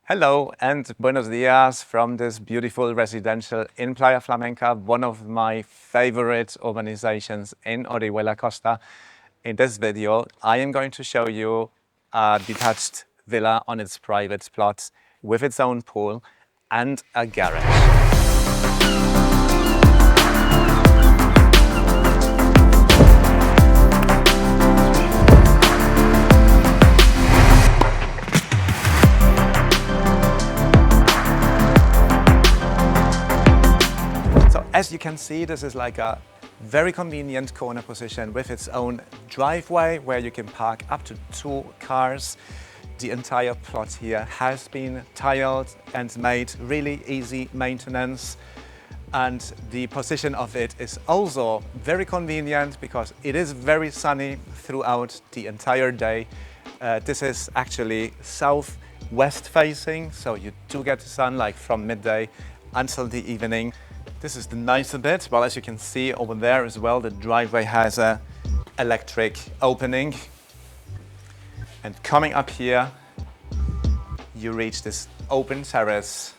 Hello and buenos dias from this beautiful residential in Playa Flamenca, one of my favorite urbanizations in Orihuela, Costa. In this video, I am going to show you a detached villa on its private plot with its own pool and a garage. As you can see, this is like a very convenient corner position with its own driveway where you can park up to 2 cars. The entire plot here has been tiled and made really easy maintenance. And the position of it is also very convenient because it is very sunny throughout the entire day. This is actually southwest facing, so you do get the sun like from midday until the evening. This is the nicer bit. Well, as you can see over there as well, the driveway has an electric opening. And coming up here, you reach this open terrace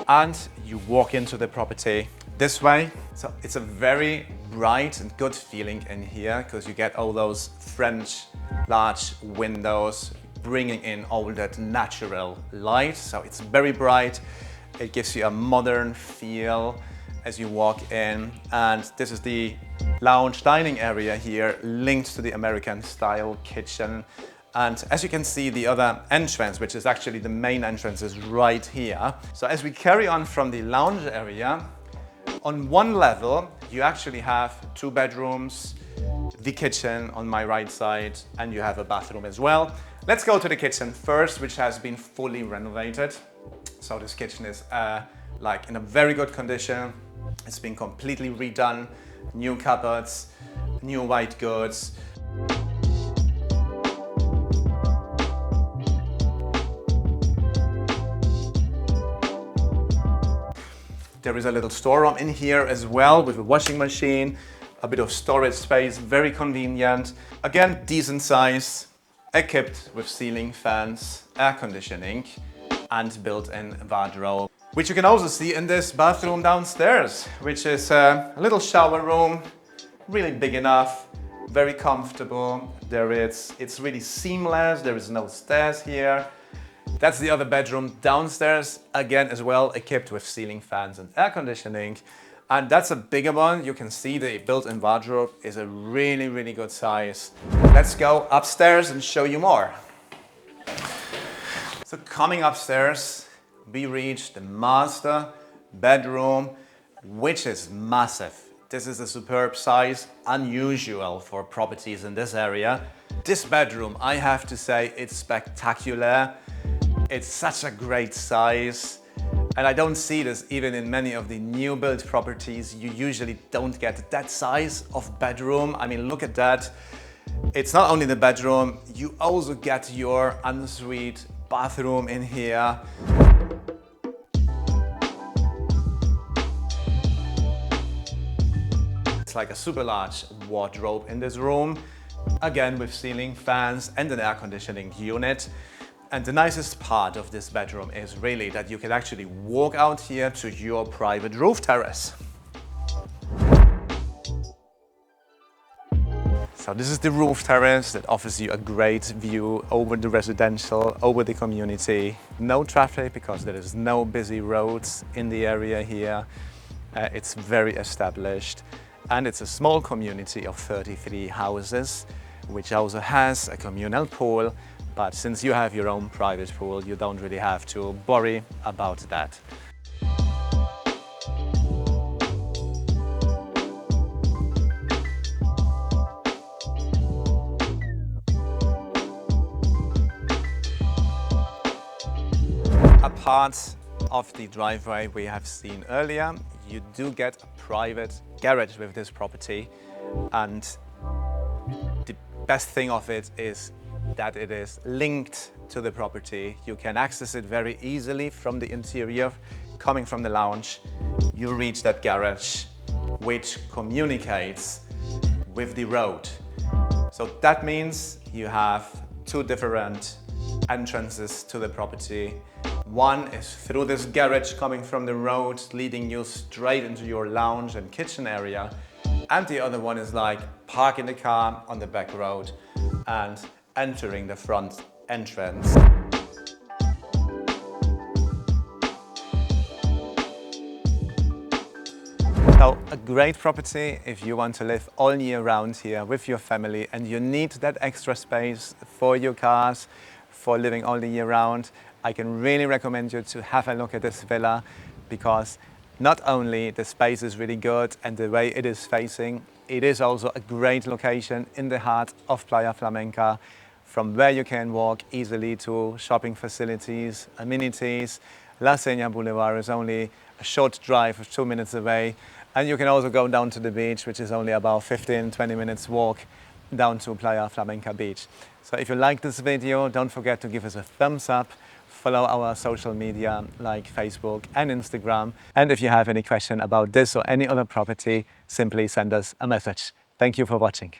and you walk into the property this way. So it's a very bright and good feeling in here because you get all those French large windows bringing in all that natural light. So it's very bright. It gives you a modern feel as you walk in, and this is the lounge dining area here linked to the American style kitchen. And as you can see, the other entrance, which is actually the main entrance, is right here. So as we carry on from the lounge area, on one level you actually have 2 bedrooms, the kitchen on my right side, and you have a bathroom as well. Let's go to the kitchen first, which has been fully renovated. So this kitchen is like in a very good condition. It's been completely redone, new cupboards, new white goods. There is a little storeroom in here as well with a washing machine, a bit of storage space, very convenient. Again, decent size, equipped with ceiling fans, air conditioning, and built-in wardrobe, which you can also see in this bathroom downstairs, which is a little shower room, really big enough, very comfortable. It's really seamless. There is no stairs here. That's the other bedroom downstairs, again as well equipped with ceiling fans and air conditioning. And that's a bigger one. You can see the built-in wardrobe is a really, really good size. Let's go upstairs and show you more. So coming upstairs, we reach the master bedroom, which is massive. This is a superb size, unusual for properties in this area. This bedroom, I have to say, it's spectacular. It's such a great size. And I don't see this even in many of the new build properties. You usually don't get that size of bedroom. I mean, look at that. It's not only the bedroom, you also get your ensuite bathroom in here. It's like a super large wardrobe in this room, again with ceiling fans and an air conditioning unit. And the nicest part of this bedroom is really that you can actually walk out here to your private roof terrace. So this is the roof terrace that offers you a great view over the residential, over the community. No traffic because there is no busy roads in the area here. It's very established, and it's a small community of 33 houses, which also has a communal pool. But since you have your own private pool, you don't really have to worry about that. A part of the driveway we have seen earlier, you do get a private garage with this property, and the best thing of it is that it is linked to the property. You can access it very easily from the interior. Coming from the lounge, you reach that garage, which communicates with the road. So that means you have 2 different entrances to the property. One is through this garage coming from the road, leading you straight into your lounge and kitchen area. And the other one is like parking the car on the back road and entering the front entrance. So a great property if you want to live all year round here with your family and you need that extra space for your cars, for living all the year round. I can really recommend you to have a look at this villa because not only the space is really good and the way it is facing, it is also a great location in the heart of Playa Flamenca, from where you can walk easily to shopping facilities, amenities. La Seña Boulevard is only a short drive of 2 minutes away. And you can also go down to the beach, which is only about 15-20 minutes walk down to Playa Flamenca beach. So if you like this video, don't forget to give us a thumbs up. Follow our social media like Facebook and Instagram. And if you have any question about this or any other property, simply send us a message. Thank you for watching.